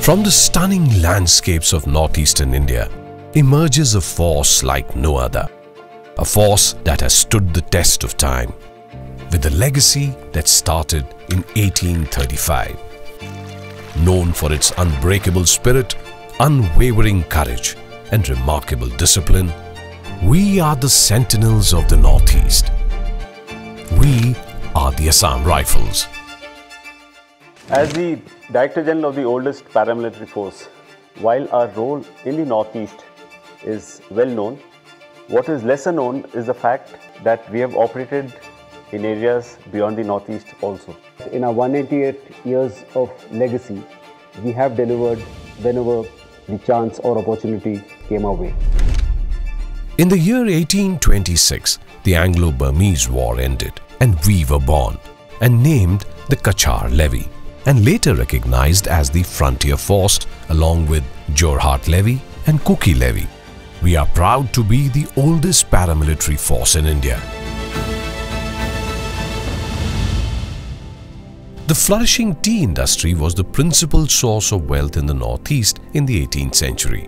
From the stunning landscapes of northeastern India emerges a force like no other. A force that has stood the test of time, with a legacy that started in 1835. Known for its unbreakable spirit, unwavering courage and remarkable discipline, we are the sentinels of the Northeast. We are the Assam Rifles. As the Director General of the oldest paramilitary force, while our role in the Northeast is well known, what is lesser known is the fact that we have operated in areas beyond the Northeast also. In our 188 years of legacy, we have delivered whenever the chance or opportunity came our way. In the year 1826, the Anglo-Burmese War ended and we were born and named the Kachar Levy, and later recognized as the Frontier Force along with Jorhat Levy and Kuki Levy. We are proud to be the oldest paramilitary force in India. The flourishing tea industry was the principal source of wealth in the Northeast in the 18th century.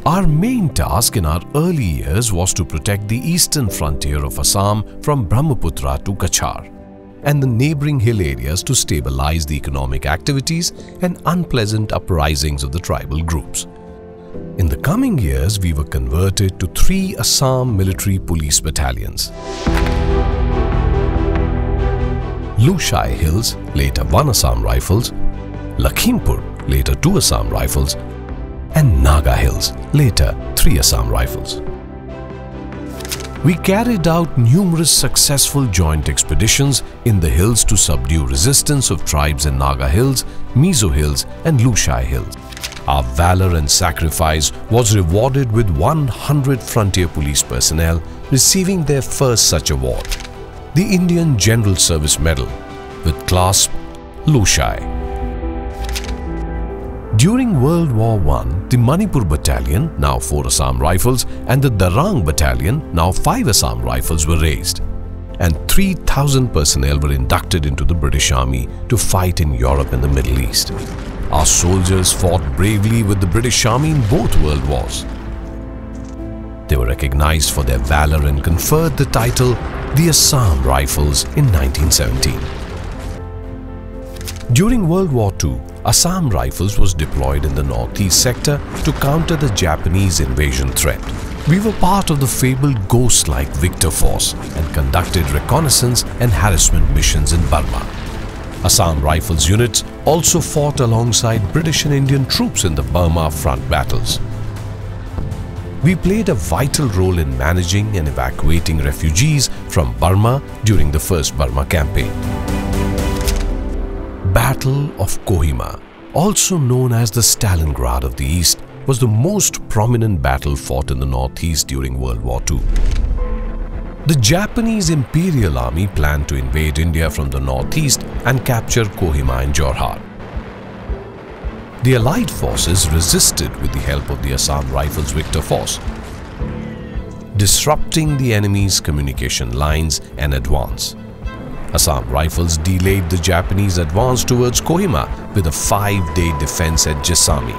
Our main task in our early years was to protect the eastern frontier of Assam from Brahmaputra to Kachar and the neighboring hill areas to stabilize the economic activities and unpleasant uprisings of the tribal groups. In the coming years, we were converted to 3 Assam military police battalions. Lushai Hills, later 1 Assam Rifles, Lakhimpur, later 2 Assam Rifles, and Naga Hills, later 3 Assam Rifles. We carried out numerous successful joint expeditions in the hills to subdue resistance of tribes in Naga Hills, Mizo Hills and Lushai Hills. Our valor and sacrifice was rewarded with 100 frontier police personnel receiving their first such award, the Indian General Service Medal, with clasp Lushai. During World War I, the Manipur Battalion, now 4 Assam Rifles, and the Darang Battalion, now 5 Assam Rifles, were raised, and 3,000 personnel were inducted into the British Army to fight in Europe and the Middle East. Our soldiers fought bravely with the British Army in both World Wars. They were recognized for their valor and conferred the title the Assam Rifles in 1917. During World War II, Assam Rifles was deployed in the northeast sector to counter the Japanese invasion threat. We were part of the fabled ghost-like Victor Force and conducted reconnaissance and harassment missions in Burma. Assam Rifles units also fought alongside British and Indian troops in the Burma front battles. We played a vital role in managing and evacuating refugees from Burma during the first Burma campaign. Battle of Kohima, also known as the Stalingrad of the East, was the most prominent battle fought in the Northeast during World War II. The Japanese Imperial Army planned to invade India from the Northeast and capture Kohima and Jorhat. The Allied forces resisted with the help of the Assam Rifles Victor Force, disrupting the enemy's communication lines and advance. Assam Rifles delayed the Japanese advance towards Kohima with a 5-day defense at Jessami.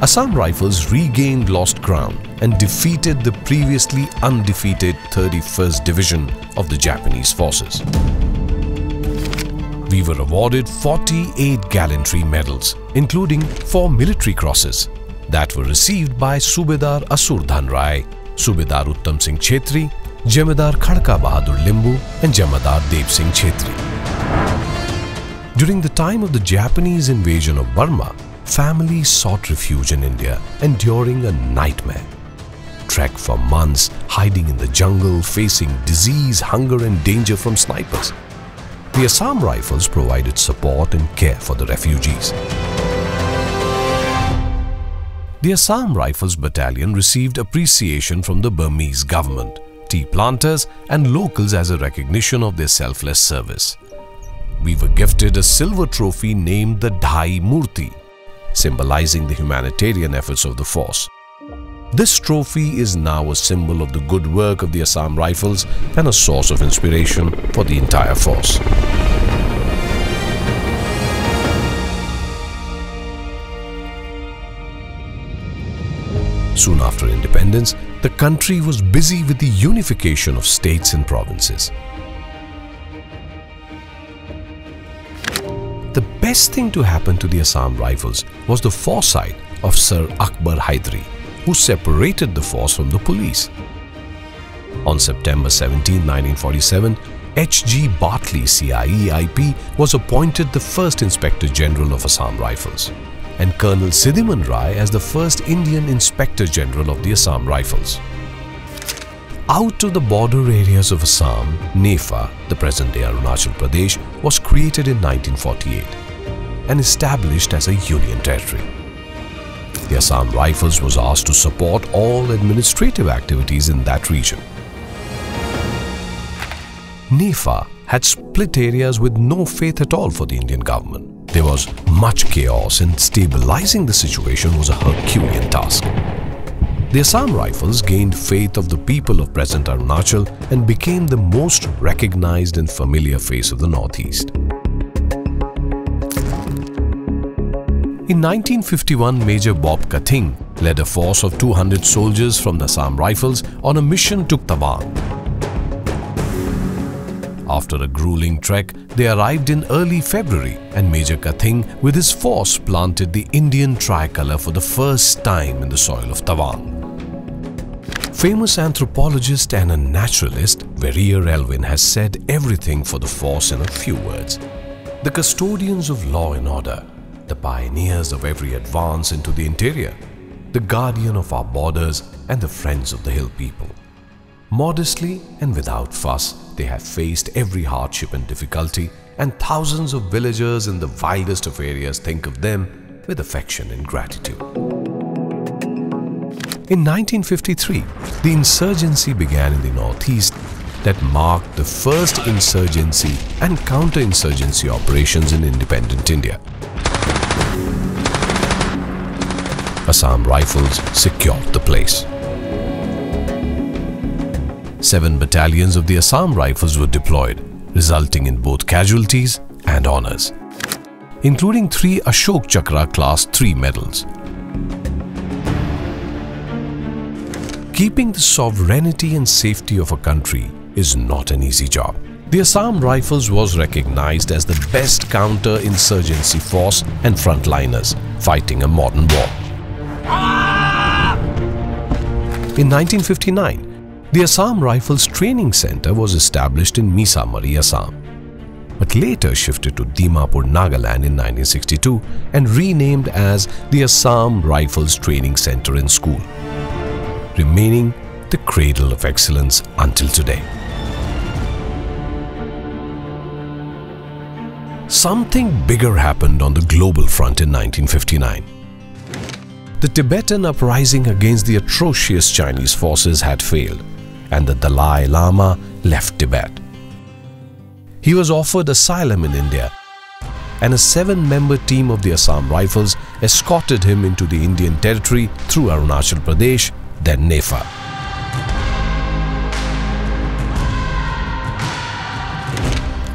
Assam Rifles regained lost ground and defeated the previously undefeated 31st Division of the Japanese forces. We were awarded 48 gallantry medals, including 4 military crosses that were received by Subedar Asurdhan Rai, Subedar Uttam Singh Chhetri, Jamadar Khadka Bahadur Limbu and Jamadar Deb Singh Chhetri. During the time of the Japanese invasion of Burma, families sought refuge in India, enduring a nightmare. Trekked for months, hiding in the jungle, facing disease, hunger and danger from snipers. The Assam Rifles provided support and care for the refugees. The Assam Rifles Battalion received appreciation from the Burmese government, tea planters and locals as a recognition of their selfless service. We were gifted a silver trophy named the Dhai Murti, symbolizing the humanitarian efforts of the force. This trophy is now a symbol of the good work of the Assam Rifles and a source of inspiration for the entire force. Soon after independence, the country was busy with the unification of states and provinces. The best thing to happen to the Assam Rifles was the foresight of Sir Akbar Hyderabad, who separated the force from the police. On September 17, 1947, H.G. Bartley, CIE IP, was appointed the first Inspector General of Assam Rifles, and Colonel Siddhiman Rai as the first Indian Inspector General of the Assam Rifles. Out of the border areas of Assam, NEFA, the present-day Arunachal Pradesh, was created in 1948 and established as a union territory. The Assam Rifles was asked to support all administrative activities in that region. NEFA had split areas with no faith at all for the Indian government. There was much chaos, and stabilizing the situation was a Herculean task. The Assam Rifles gained faith of the people of present Arunachal and became the most recognized and familiar face of the Northeast. In 1951, Major Bob Kathing led a force of 200 soldiers from the Assam Rifles on a mission to Tawang. After a grueling trek, they arrived in early February, and Major Kathing with his force planted the Indian tricolour for the first time in the soil of Tawang. Famous anthropologist and a naturalist, Verrier Elwin, has said everything for the force in a few words. The custodians of law and order, the pioneers of every advance into the interior, the guardian of our borders and the friends of the hill people. Modestly and without fuss, they have faced every hardship and difficulty, and thousands of villagers in the wildest of areas think of them with affection and gratitude. In 1953, the insurgency began in the Northeast that marked the first insurgency and counter-insurgency operations in independent India. Assam Rifles secured the place. 7 battalions of the Assam Rifles were deployed, resulting in both casualties and honours, including 3 Ashok Chakra Class 3 medals. Keeping the sovereignty and safety of a country is not an easy job. The Assam Rifles was recognized as the best counter-insurgency force and frontliners fighting a modern war. In 1959, the Assam Rifles Training Centre was established in Misamari, Assam, but later shifted to Dimapur, Nagaland in 1962 and renamed as the Assam Rifles Training Centre and School, remaining the cradle of excellence until today. Something bigger happened on the global front in 1959. The Tibetan uprising against the atrocious Chinese forces had failed, and the Dalai Lama left Tibet. He was offered asylum in India, and a 7-member team of the Assam Rifles escorted him into the Indian territory through Arunachal Pradesh, then NEFA.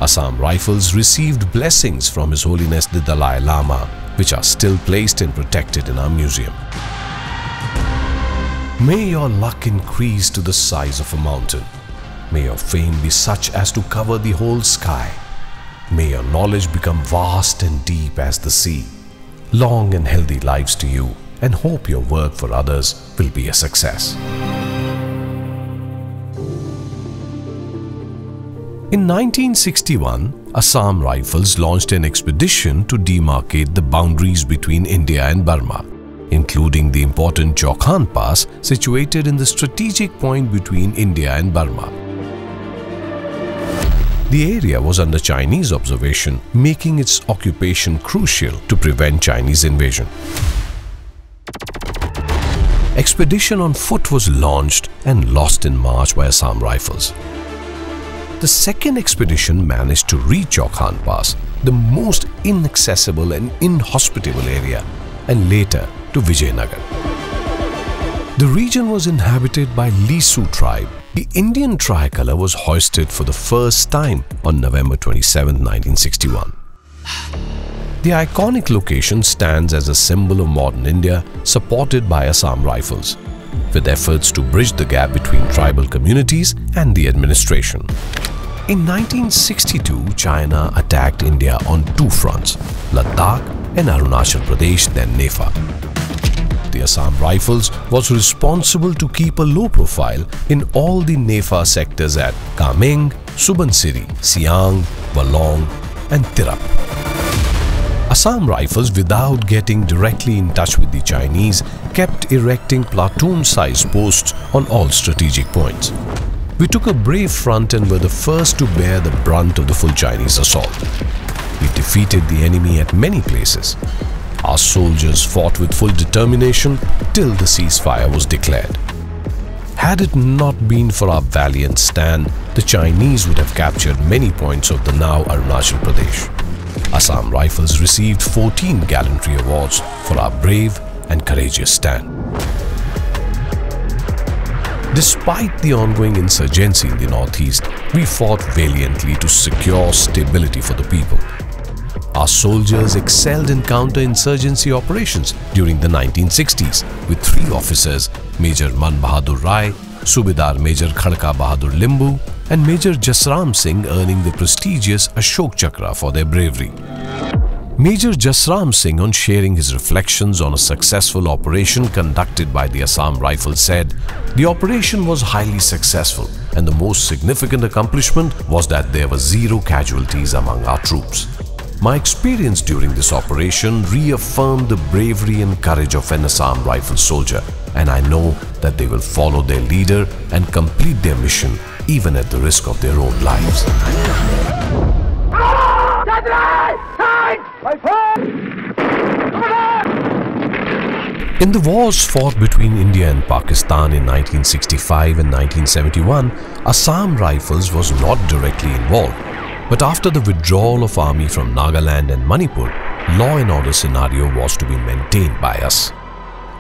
Assam Rifles received blessings from His Holiness the Dalai Lama, which are still placed and protected in our museum. May your luck increase to the size of a mountain. May your fame be such as to cover the whole sky. May your knowledge become vast and deep as the sea. Long and healthy lives to you, and hope your work for others will be a success. In 1961, Assam Rifles launched an expedition to demarcate the boundaries between India and Burma, including the important Chaukhan Pass situated in the strategic point between India and Burma. The area was under Chinese observation, making its occupation crucial to prevent Chinese invasion. Expedition on foot was launched and lost in March by Assam Rifles. The second expedition managed to reach Chaukhan Pass, the most inaccessible and inhospitable area, and later to Vijayanagar. The region was inhabited by Lisu tribe. The Indian tricolour was hoisted for the first time on November 27, 1961. The iconic location stands as a symbol of modern India, supported by Assam Rifles. with efforts to bridge the gap between tribal communities and the administration. In 1962, China attacked India on two fronts, Ladakh and Arunachal Pradesh, then Nepal. The Assam Rifles was responsible to keep a low profile in all the Nepal sectors at Kameng, Subansiri, Siang, Balong and Tirap. Assam Rifles, without getting directly in touch with the Chinese, kept erecting platoon-sized posts on all strategic points. We took a brave front and were the first to bear the brunt of the full Chinese assault. We defeated the enemy at many places. Our soldiers fought with full determination till the ceasefire was declared. Had it not been for our valiant stand, the Chinese would have captured many points of the now Arunachal Pradesh. Assam Rifles received 14 gallantry awards for our brave and courageous stand. Despite the ongoing insurgency in the northeast, we fought valiantly to secure stability for the people. Our soldiers excelled in counter-insurgency operations during the 1960s, with 3 officers, Major Man Bahadur Rai, Subedar Major Khadka Bahadur Limbu and Major Jasram Singh earning the prestigious Ashok Chakra for their bravery. Major Jasram Singh, on sharing his reflections on a successful operation conducted by the Assam Rifles, said, "The operation was highly successful and the most significant accomplishment was that there were 0 casualties among our troops. My experience during this operation reaffirmed the bravery and courage of an Assam Rifles soldier, and I know that they will follow their leader and complete their mission even at the risk of their own lives." In the wars fought between India and Pakistan in 1965 and 1971, Assam Rifles was not directly involved. But after the withdrawal of army from Nagaland and Manipur, law and order scenario was to be maintained by us.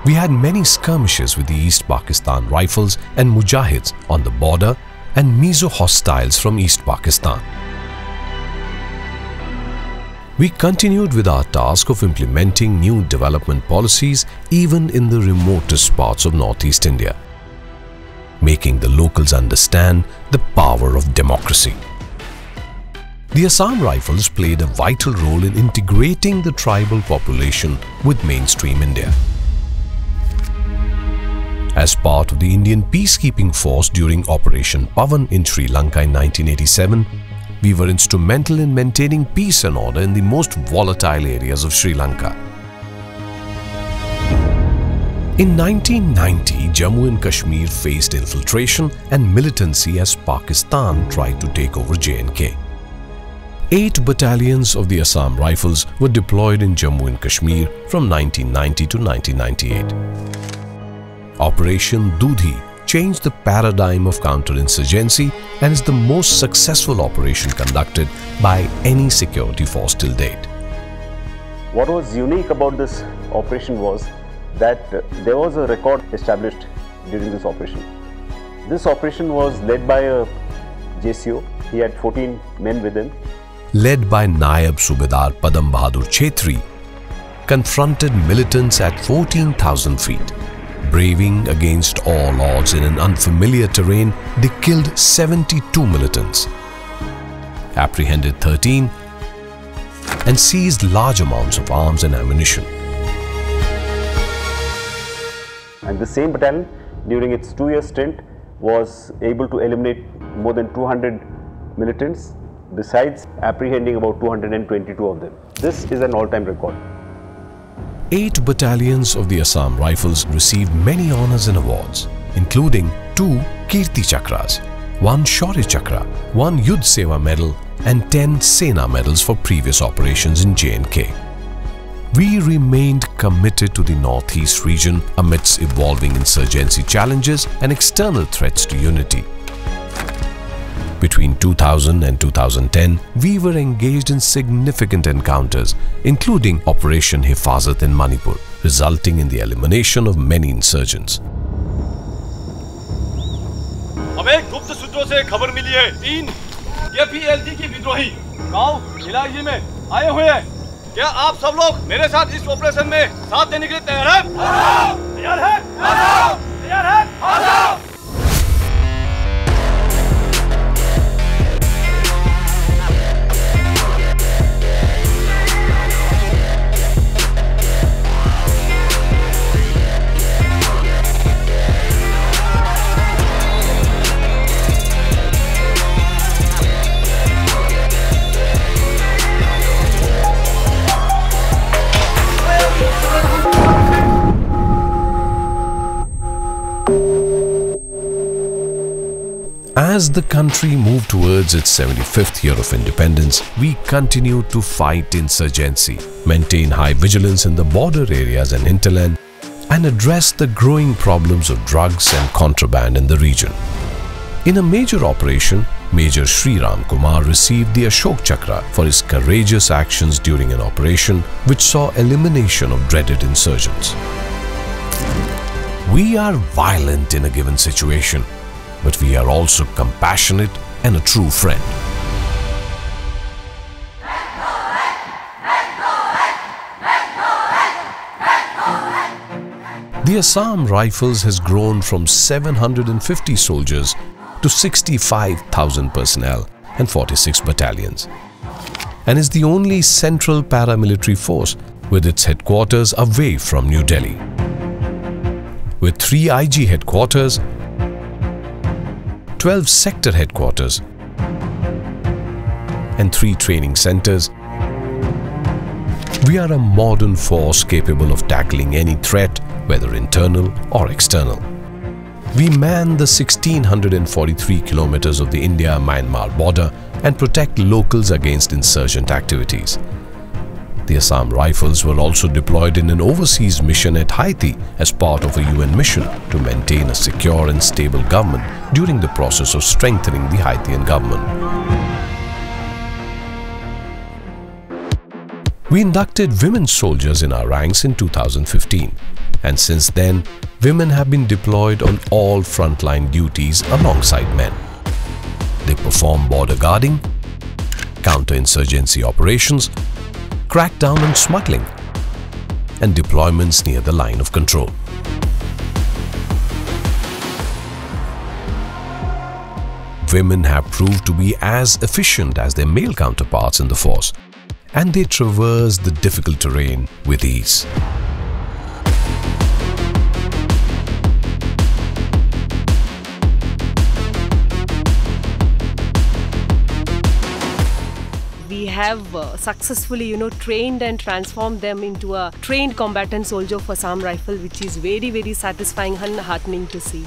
We had many skirmishes with the East Pakistan Rifles and Mujahids on the border and Mizo hostiles from East Pakistan. We continued with our task of implementing new development policies even in the remotest parts of Northeast India, making the locals understand the power of democracy. The Assam Rifles played a vital role in integrating the tribal population with mainstream India. As part of the Indian peacekeeping force during Operation Pavan in Sri Lanka in 1987, we were instrumental in maintaining peace and order in the most volatile areas of Sri Lanka. In 1990, Jammu and Kashmir faced infiltration and militancy as Pakistan tried to take over J&K. 8 battalions of the Assam Rifles were deployed in Jammu and Kashmir from 1990 to 1998. Operation Dudhi changed the paradigm of counterinsurgency and is the most successful operation conducted by any security force till date. What was unique about this operation was that there was a record established during this operation. This operation was led by a JCO. He had 14 men with him. Led by Nayab Subedar Padam Bahadur Chetri, confronted militants at 14,000 feet. Braving against all odds in an unfamiliar terrain, they killed 72 militants, apprehended 13 and seized large amounts of arms and ammunition. And the same battalion, during its 2-year stint, was able to eliminate more than 200 militants, besides apprehending about 222 of them. This is an all-time record. 8 battalions of the Assam Rifles received many honors and awards, including 2 Kirti Chakras, 1 Shaurya Chakra, 1 Yudh Seva Medal and 10 Sena medals for previous operations in J&K. We remained committed to the Northeast region amidst evolving insurgency challenges and external threats to unity. Between 2000 and 2010, we were engaged in significant encounters, including Operation Hifazat in Manipur, resulting in the elimination of many insurgents. हमें गुप्त सूत्रों से खबर मिली है 3 KPLD की विद्रोही गांव इलाही में आए हुए हैं। क्या आप सब लोग मेरे साथ इस ऑपरेशन में साथ देने के लिए तैयार हैं? तैयार हैं? तैयार As the country moved towards its 75th year of independence, we continued to fight insurgency, maintain high vigilance in the border areas and hinterland, and address the growing problems of drugs and contraband in the region. In a major operation, Major Sri Ram Kumar received the Ashok Chakra for his courageous actions during an operation which saw elimination of dreaded insurgents. We are violent in a given situation, but we are also compassionate and a true friend. The Assam Rifles has grown from 750 soldiers to 65,000 personnel and 46 battalions, and is the only central paramilitary force with its headquarters away from New Delhi. With 3 IG headquarters, 12 sector headquarters, and 3 training centers, we are a modern force capable of tackling any threat, whether internal or external. We man the 1,643 kilometers of the India-Myanmar border and protect locals against insurgent activities. The Assam Rifles were also deployed in an overseas mission at Haiti as part of a UN mission to maintain a secure and stable government during the process of strengthening the Haitian government. We inducted women soldiers in our ranks in 2015, and since then, women have been deployed on all frontline duties alongside men. They perform border guarding, counter-insurgency operations, crackdown on smuggling, and deployments near the line of control. Women have proved to be as efficient as their male counterparts in the force, and they traverse the difficult terrain with ease. We have successfully, trained and transformed them into a trained combatant soldier of Assam Rifle, which is very, very satisfying and heartening to see.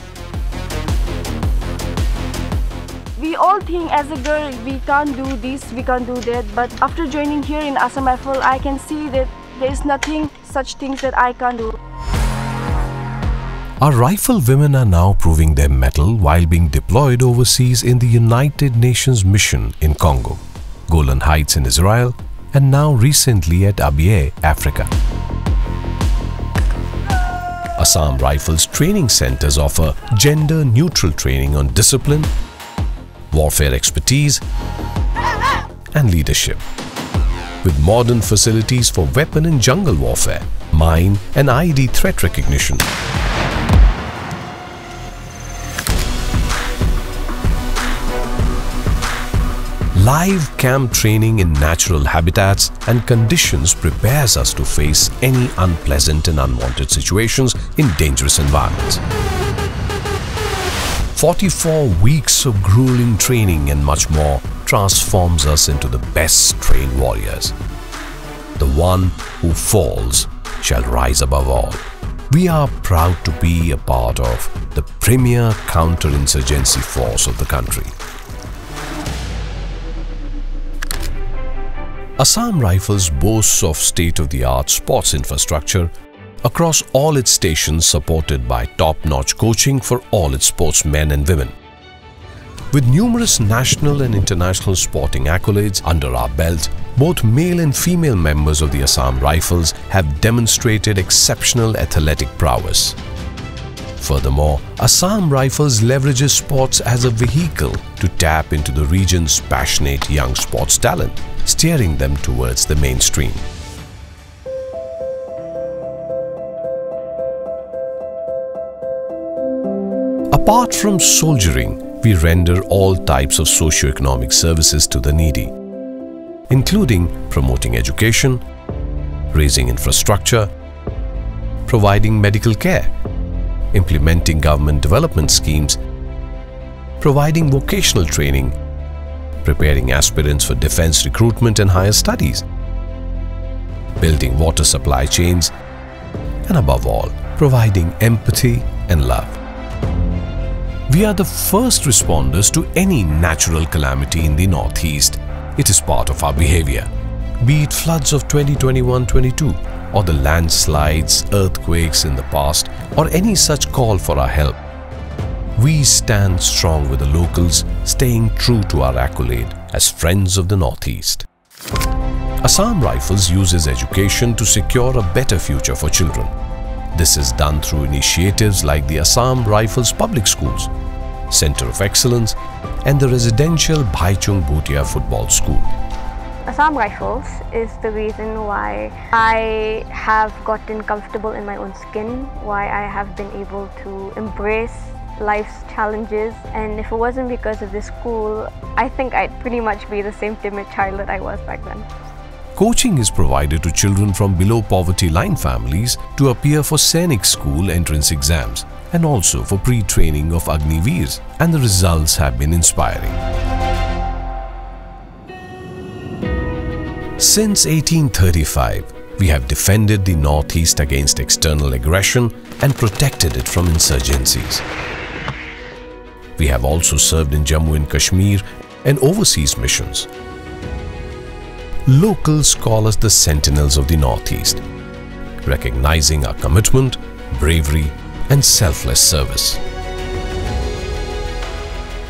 We all think as a girl, we can't do this, we can't do that, but after joining here in Assam Rifle, I can see that there is nothing such things that I can't do. Our rifle women are now proving their mettle while being deployed overseas in the United Nations mission in Congo, Golan Heights in Israel, and now recently at Abyei, Africa. Assam Rifles training centers offer gender-neutral training on discipline, warfare expertise, and leadership, with modern facilities for weapon and jungle warfare, mine and IED threat recognition. Live camp training in natural habitats and conditions prepares us to face any unpleasant and unwanted situations in dangerous environments. 44 weeks of grueling training and much more transforms us into the best trained warriors. The one who falls shall rise above all. We are proud to be a part of the premier counter-insurgency force of the country. Assam Rifles boasts of state-of-the-art sports infrastructure across all its stations, supported by top-notch coaching for all its sportsmen and women. With numerous national and international sporting accolades under our belt, both male and female members of the Assam Rifles have demonstrated exceptional athletic prowess. Furthermore, Assam Rifles leverages sports as a vehicle to tap into the region's passionate young sports talent, steering them towards the mainstream. Apart from soldiering, we render all types of socio-economic services to the needy, including promoting education, raising infrastructure, providing medical care, implementing government development schemes, providing vocational training, preparing aspirants for defense recruitment and higher studies, building water supply chains, and above all, providing empathy and love. We are the first responders to any natural calamity in the Northeast. It is part of our behavior. Be it floods of 2021-22 or the landslides, earthquakes in the past, or any such call for our help. We stand strong with the locals, staying true to our accolade as friends of the Northeast. Assam Rifles uses education to secure a better future for children. This is done through initiatives like the Assam Rifles Public Schools, Center of Excellence, and the residential Bhaichung Bhutia Football School. Assam Rifles is the reason why I have gotten comfortable in my own skin, why I have been able to embrace life's challenges, and if it wasn't because of this school, I think I'd pretty much be the same timid child that I was back then. Coaching is provided to children from below poverty line families to appear for Sainik school entrance exams and also for pre-training of Agniveers, and the results have been inspiring. Since 1835, we have defended the Northeast against external aggression and protected it from insurgencies. We have also served in Jammu and Kashmir and overseas missions. Locals call us the Sentinels of the Northeast, recognizing our commitment, bravery, and selfless service.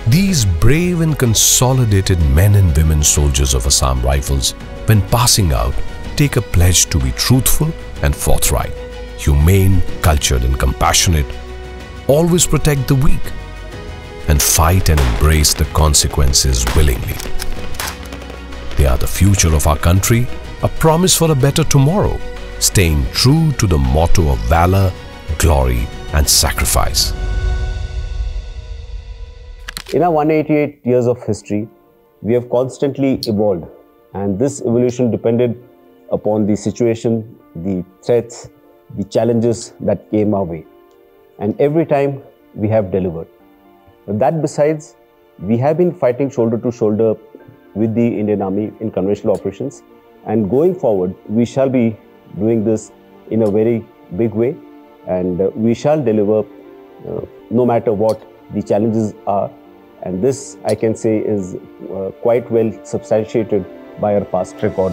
These brave and consolidated men and women soldiers of Assam Rifles, when passing out, take a pledge to be truthful and forthright, humane, cultured, and compassionate, always protect the weak, and fight and embrace the consequences willingly. They are the future of our country, a promise for a better tomorrow, staying true to the motto of valor, glory, and sacrifice. In our 188 years of history, we have constantly evolved, and this evolution depended upon the situation, the threats, the challenges that came our way. And every time we have delivered. But that besides, we have been fighting shoulder to shoulder with the Indian Army in conventional operations, and going forward, we shall be doing this in a very big way, and we shall deliver no matter what the challenges are. And this, I can say, is quite well substantiated by our past record.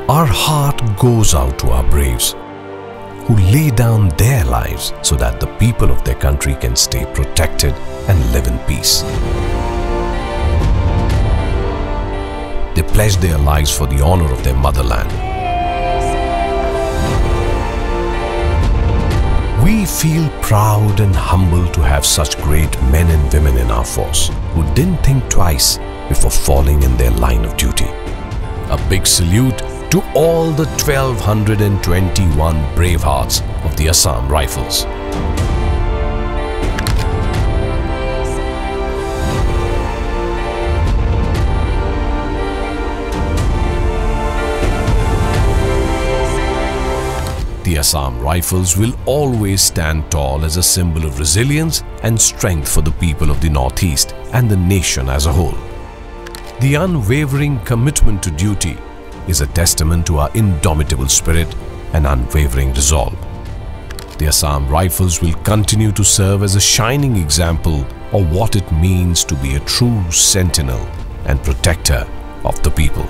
Our heart goes out to our braves who lay down their lives so that the people of their country can stay protected and live in peace. They pledge their lives for the honor of their motherland. We feel proud and humbled to have such great men and women in our force who didn't think twice before falling in their line of duty. A big salute to all the 1,221 brave hearts of the Assam Rifles. The Assam Rifles will always stand tall as a symbol of resilience and strength for the people of the Northeast and the nation as a whole. The unwavering commitment to duty is a testament to our indomitable spirit and unwavering resolve. The Assam Rifles will continue to serve as a shining example of what it means to be a true sentinel and protector of the people.